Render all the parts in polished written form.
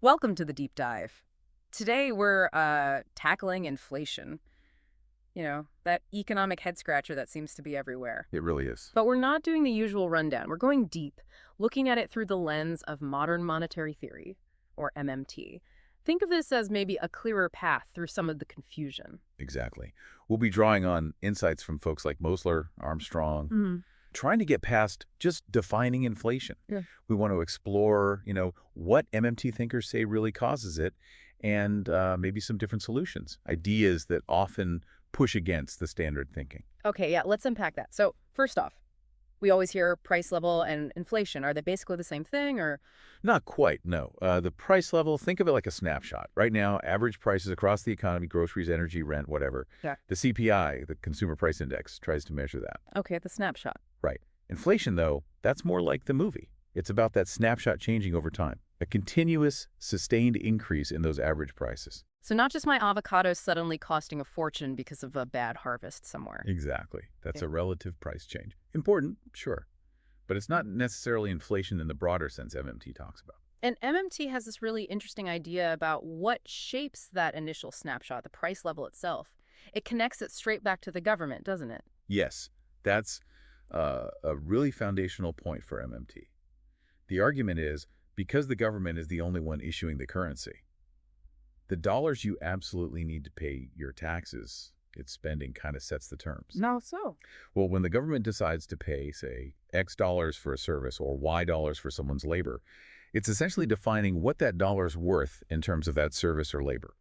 Welcome to the deep dive. Today we're tackling inflation. That economic head scratcher that seems to be everywhere. It really is. But we're not doing the usual rundown. We're going deep, looking at it through the lens of modern monetary theory, or MMT. Think of this as maybe a clearer path through some of the confusion. Exactly. We'll be drawing on insights from folks like Mosler, Armstrong, Mm. trying to get past just defining inflation. Yeah. We want to explore, what MMT thinkers say really causes it, and maybe some different solutions, ideas that often push against the standard thinking. Okay, yeah, let's unpack that. So, first off, we always hear price level and inflation. Are they basically the same thing, or? Not quite, no. The price level, think of it like a snapshot. Right now, average prices across the economy, groceries, energy, rent, whatever. Yeah. The CPI, the Consumer Price Index, tries to measure that. Okay, the snapshot. Right. Inflation, though, that's more like the movie. It's about that snapshot changing over time, a continuous, sustained increase in those average prices. So not just my avocados suddenly costing a fortune because of a bad harvest somewhere. Exactly. That's Yeah. a relative price change. Important, sure. But it's not necessarily inflation in the broader sense MMT talks about. And MMT has this really interesting idea about what shapes that initial snapshot, the price level itself. It connects it straight back to the government, doesn't it? Yes, that's a really foundational point for MMT. The argument is, because the government is the only one issuing the currency, the dollars you absolutely need to pay your taxes, its spending kind of sets the terms. No, so. Well, when the government decides to pay, say, X dollars for a service or Y dollars for someone's labor, it's essentially defining what that dollar's worth in terms of that service or labor.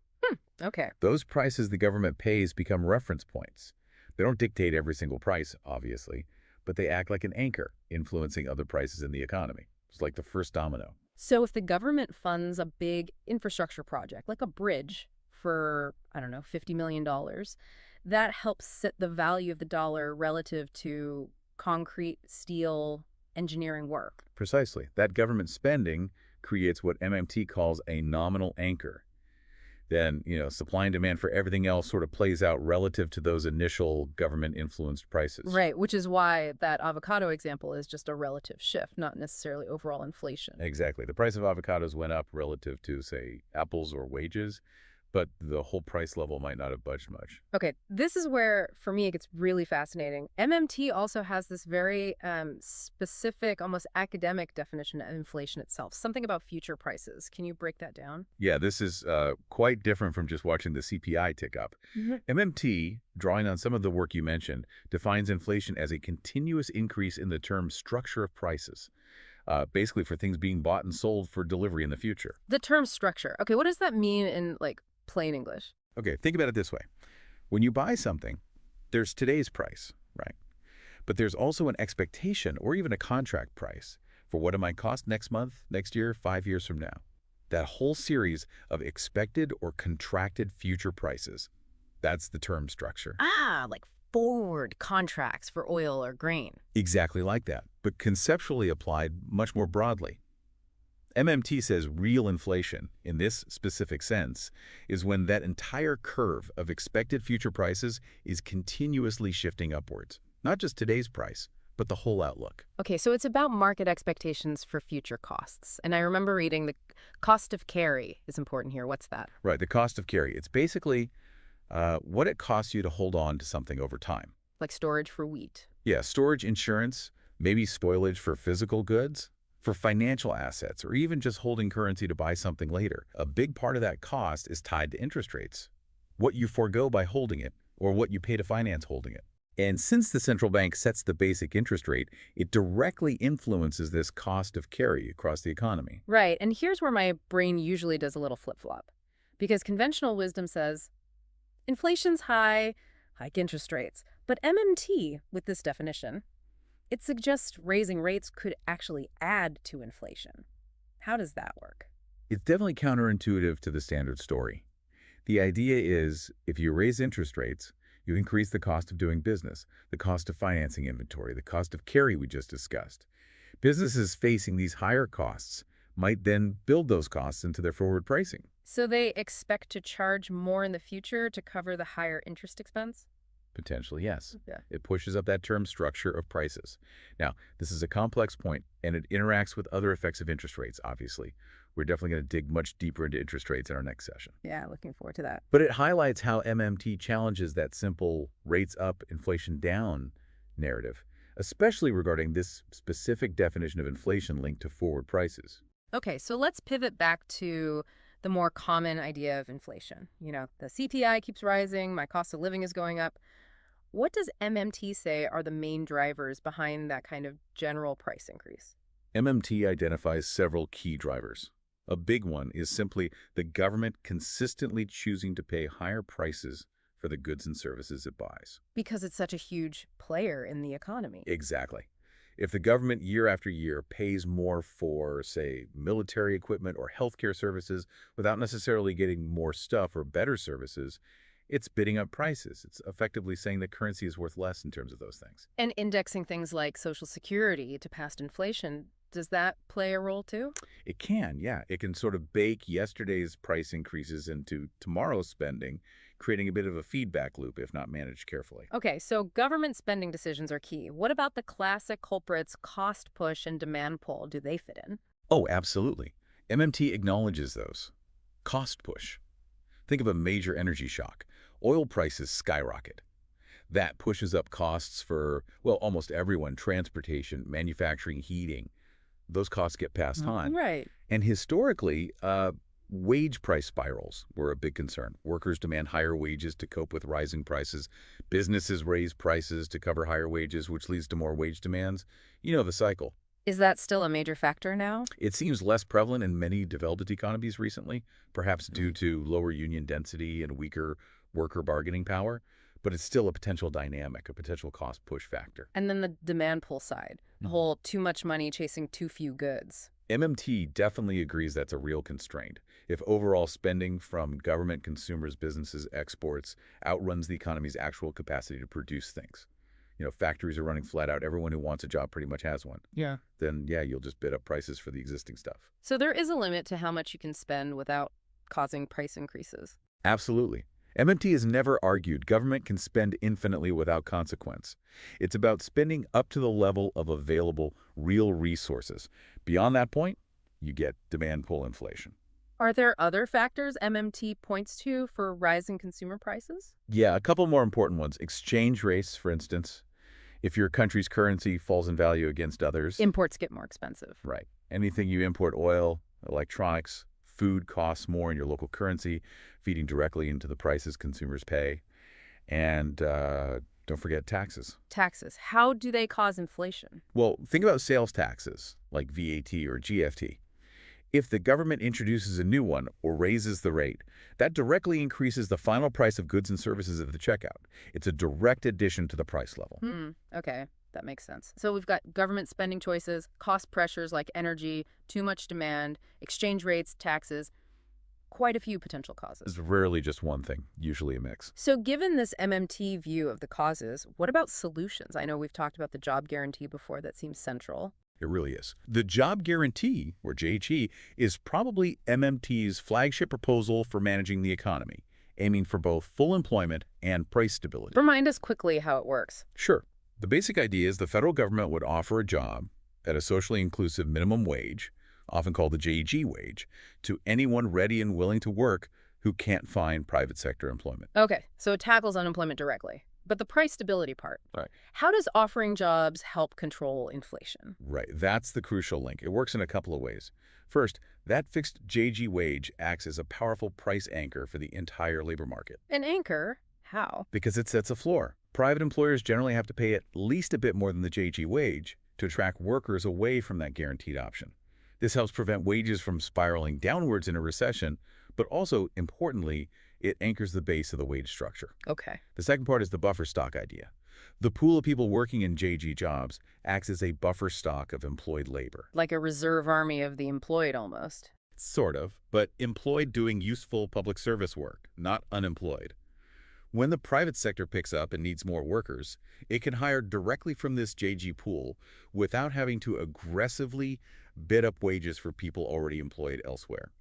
Okay. Those prices the government pays become reference points. They don't dictate every single price, obviously, but they act like an anchor, influencing other prices in the economy. It's like the first domino. So if the government funds a big infrastructure project, like a bridge for, I don't know, $50 million, that helps set the value of the dollar relative to concrete, steel, engineering work. Precisely. That government spending creates what MMT calls a nominal anchor. Then, supply and demand for everything else sort of plays out relative to those initial government-influenced prices. Right, which is why that avocado example is just a relative shift, not necessarily overall inflation. Exactly. The price of avocados went up relative to, say, apples or wages, but the whole price level might not have budged much. Okay, this is where, for me, it gets really fascinating. MMT also has this very specific, almost academic definition of inflation itself, something about future prices. Can you break that down? Yeah, this is quite different from just watching the CPI tick up. MMT, drawing on some of the work you mentioned, defines inflation as a continuous increase in the term structure of prices, basically for things being bought and sold for delivery in the future. The term structure. Okay, what does that mean in, plain English? Okay, think about it this way. When you buy something, there's today's price, right? But there's also an expectation or even a contract price for what it might cost next month, next year, 5 years from now. That whole series of expected or contracted future prices. That's the term structure. Ah, like forward contracts for oil or grain. Exactly like that, but conceptually applied much more broadly. MMT says real inflation, in this specific sense, is when that entire curve of expected future prices is continuously shifting upwards. Not just today's price, but the whole outlook. Okay, so it's about market expectations for future costs. And I remember reading the cost of carry is important here. What's that? Right, the cost of carry. It's basically what it costs you to hold on to something over time. Like storage for wheat. Yeah, storage, insurance, maybe spoilage for physical goods, for financial assets, or even just holding currency to buy something later. A big part of that cost is tied to interest rates, what you forego by holding it, or what you pay to finance holding it. And since the central bank sets the basic interest rate, it directly influences this cost of carry across the economy. Right, and here's where my brain usually does a little flip-flop. Because conventional wisdom says, inflation's high, hike interest rates. But MMT, with this definition, it suggests raising rates could actually add to inflation. How does that work? It's definitely counterintuitive to the standard story. The idea is, if you raise interest rates, you increase the cost of doing business, the cost of financing inventory, the cost of carry we just discussed. Businesses facing these higher costs might then build those costs into their forward pricing. So they expect to charge more in the future to cover the higher interest expense? Potentially, yes. Yeah. It pushes up that term structure of prices. Now, this is a complex point, and it interacts with other effects of interest rates, obviously. We're definitely going to dig much deeper into interest rates in our next session. Yeah, looking forward to that. But it highlights how MMT challenges that simple rates up, inflation down narrative, especially regarding this specific definition of inflation linked to forward prices. Okay, so let's pivot back to the more common idea of inflation. The CPI keeps rising, my cost of living is going up. What does MMT say are the main drivers behind that kind of general price increase? MMT identifies several key drivers. A big one is simply the government consistently choosing to pay higher prices for the goods and services it buys. Because it's such a huge player in the economy. Exactly. If the government year after year pays more for, say, military equipment or healthcare services without necessarily getting more stuff or better services, it's bidding up prices. It's effectively saying that currency is worth less in terms of those things. And indexing things like Social Security to past inflation, does that play a role too? It can, yeah. It can sort of bake yesterday's price increases into tomorrow's spending, creating a bit of a feedback loop if not managed carefully. Okay, so government spending decisions are key. What about the classic culprits, cost push and demand pull? Do they fit in? Oh, absolutely. MMT acknowledges those. Cost push. Think of a major energy shock. Oil prices skyrocket. That pushes up costs for, well, almost everyone, transportation, manufacturing, heating. Those costs get passed on. Right. And historically, wage price spirals were a big concern. Workers demand higher wages to cope with rising prices. Businesses raise prices to cover higher wages, which leads to more wage demands. You know the cycle. Is that still a major factor now? It seems less prevalent in many developed economies recently, perhaps due to lower union density and weaker worker bargaining power, but it's still a potential dynamic, a potential cost push factor. And then the demand pull side, the whole too much money chasing too few goods. MMT definitely agrees that's a real constraint. If overall spending from government, consumers, businesses, exports outruns the economy's actual capacity to produce things, factories are running flat out, everyone who wants a job pretty much has one, Yeah. then yeah, you'll just bid up prices for the existing stuff. So there is a limit to how much you can spend without causing price increases. Absolutely. MMT has never argued government can spend infinitely without consequence. It's about spending up to the level of available real resources. Beyond that point, you get demand pull inflation. Are there other factors MMT points to for rising consumer prices? Yeah, a couple more important ones. Exchange rates, for instance. If your country's currency falls in value against others. Imports get more expensive. Right. Anything you import, oil, electronics, food costs more in your local currency, feeding directly into the prices consumers pay. And don't forget taxes. Taxes. How do they cause inflation? Well, think about sales taxes, like VAT or GST. If the government introduces a new one or raises the rate, that directly increases the final price of goods and services at the checkout. It's a direct addition to the price level. Okay, that makes sense. So we've got government spending choices, cost pressures like energy, too much demand, exchange rates, taxes, quite a few potential causes. It's rarely just one thing, usually a mix. So given this MMT view of the causes, what about solutions? I know we've talked about the job guarantee before. That seems central. It really is. The Job Guarantee, or JHE, is probably MMT's flagship proposal for managing the economy, aiming for both full employment and price stability. Remind us quickly how it works. Sure. The basic idea is the federal government would offer a job at a socially inclusive minimum wage, often called the JG wage, to anyone ready and willing to work who can't find private sector employment. Okay, so it tackles unemployment directly. But the price stability part, Right. How does offering jobs help control inflation? Right. That's the crucial link. It works in a couple of ways. First, that fixed JG wage acts as a powerful price anchor for the entire labor market. An anchor? How? Because it sets a floor. Private employers generally have to pay at least a bit more than the JG wage to attract workers away from that guaranteed option. This helps prevent wages from spiraling downwards in a recession, but also, importantly, it anchors the base of the wage structure. Okay. The second part is the buffer stock idea. The pool of people working in JG jobs acts as a buffer stock of employed labor. Like a reserve army of the employed almost. Sort of, but employed doing useful public service work, not unemployed. When the private sector picks up and needs more workers, it can hire directly from this JG pool without having to aggressively bid up wages for people already employed elsewhere.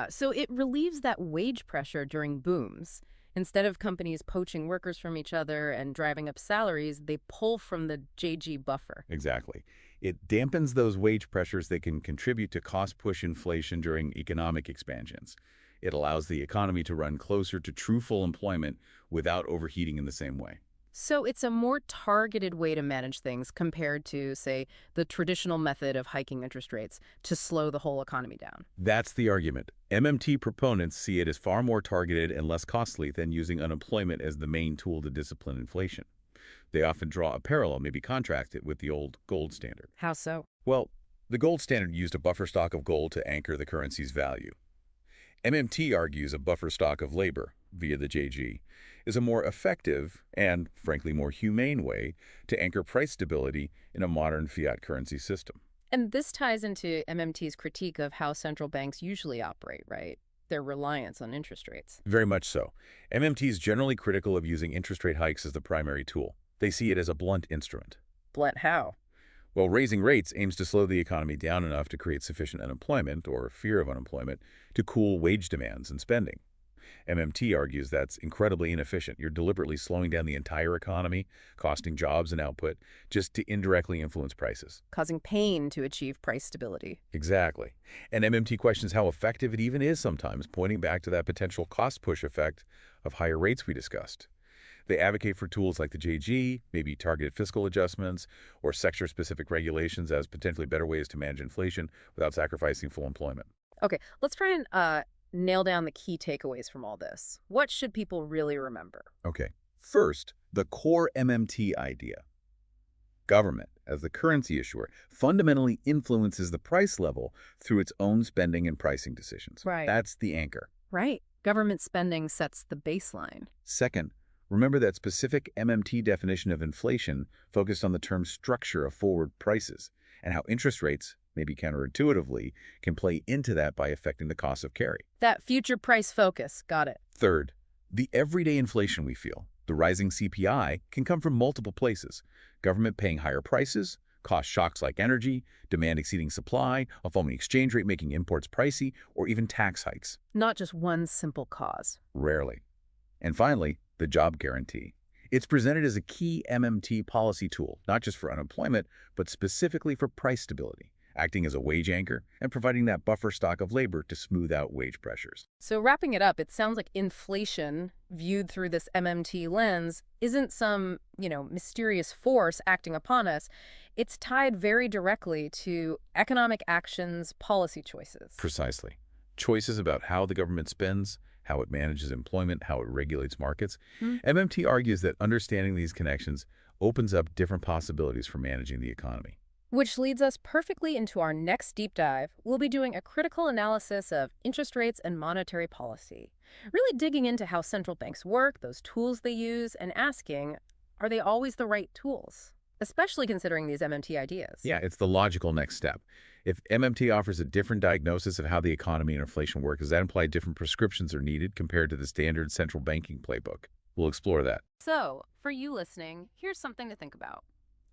So it relieves that wage pressure during booms. Instead of companies poaching workers from each other and driving up salaries, they pull from the JG buffer. Exactly. It dampens those wage pressures that can contribute to cost-push inflation during economic expansions. It allows the economy to run closer to true full employment without overheating in the same way. So it's a more targeted way to manage things compared to, say, the traditional method of hiking interest rates to slow the whole economy down. That's the argument. MMT proponents see it as far more targeted and less costly than using unemployment as the main tool to discipline inflation. They often draw a parallel, maybe contrast it with the old gold standard. How so? Well, the gold standard used a buffer stock of gold to anchor the currency's value. MMT argues a buffer stock of labor, via the JG, is a more effective and, frankly, more humane way to anchor price stability in a modern fiat currency system. And this ties into MMT's critique of how central banks usually operate, right? Their reliance on interest rates. Very much so. MMT is generally critical of using interest rate hikes as the primary tool. They see it as a blunt instrument. Blunt how? Well, raising rates aims to slow the economy down enough to create sufficient unemployment, or fear of unemployment, to cool wage demands and spending. MMT argues that's incredibly inefficient. You're deliberately slowing down the entire economy, costing jobs and output, just to indirectly influence prices. Causing pain to achieve price stability. Exactly. And MMT questions how effective it even is sometimes, pointing back to that potential cost push effect of higher rates we discussed. They advocate for tools like the JG, maybe targeted fiscal adjustments, or sector-specific regulations as potentially better ways to manage inflation without sacrificing full employment. Okay, let's try and nail down the key takeaways from all this. What should people really remember? Okay. First, the core MMT idea. Government, as the currency issuer, fundamentally influences the price level through its own spending and pricing decisions. Right. That's the anchor. Right. Government spending sets the baseline. Second, remember that specific MMT definition of inflation focused on the term structure of forward prices and how interest rates, maybe counterintuitively, can play into that by affecting the cost of carry. That future price focus. Got it. Third, the everyday inflation we feel, the rising CPI, can come from multiple places. Government paying higher prices, cost shocks like energy, demand exceeding supply, a falling exchange rate making imports pricey, or even tax hikes. Not just one simple cause. Rarely. And finally, the job guarantee. It's presented as a key MMT policy tool, not just for unemployment, but specifically for price stability, acting as a wage anchor and providing that buffer stock of labor to smooth out wage pressures. So wrapping it up, it sounds like inflation, viewed through this MMT lens, isn't some, mysterious force acting upon us. It's tied very directly to economic actions, policy choices. Precisely. Choices about how the government spends, how it manages employment, how it regulates markets. MMT argues that understanding these connections opens up different possibilities for managing the economy. Which leads us perfectly into our next deep dive. We'll be doing a critical analysis of interest rates and monetary policy, really digging into how central banks work, those tools they use, and asking, are they always the right tools? Especially considering these MMT ideas. Yeah, it's the logical next step. If MMT offers a different diagnosis of how the economy and inflation work, does that imply different prescriptions are needed compared to the standard central banking playbook? We'll explore that. So, for you listening, here's something to think about.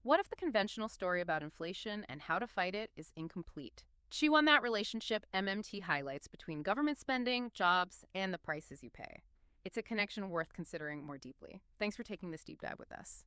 What if the conventional story about inflation and how to fight it is incomplete? Chew on that relationship MMT highlights between government spending, jobs, and the prices you pay. It's a connection worth considering more deeply. Thanks for taking this deep dive with us.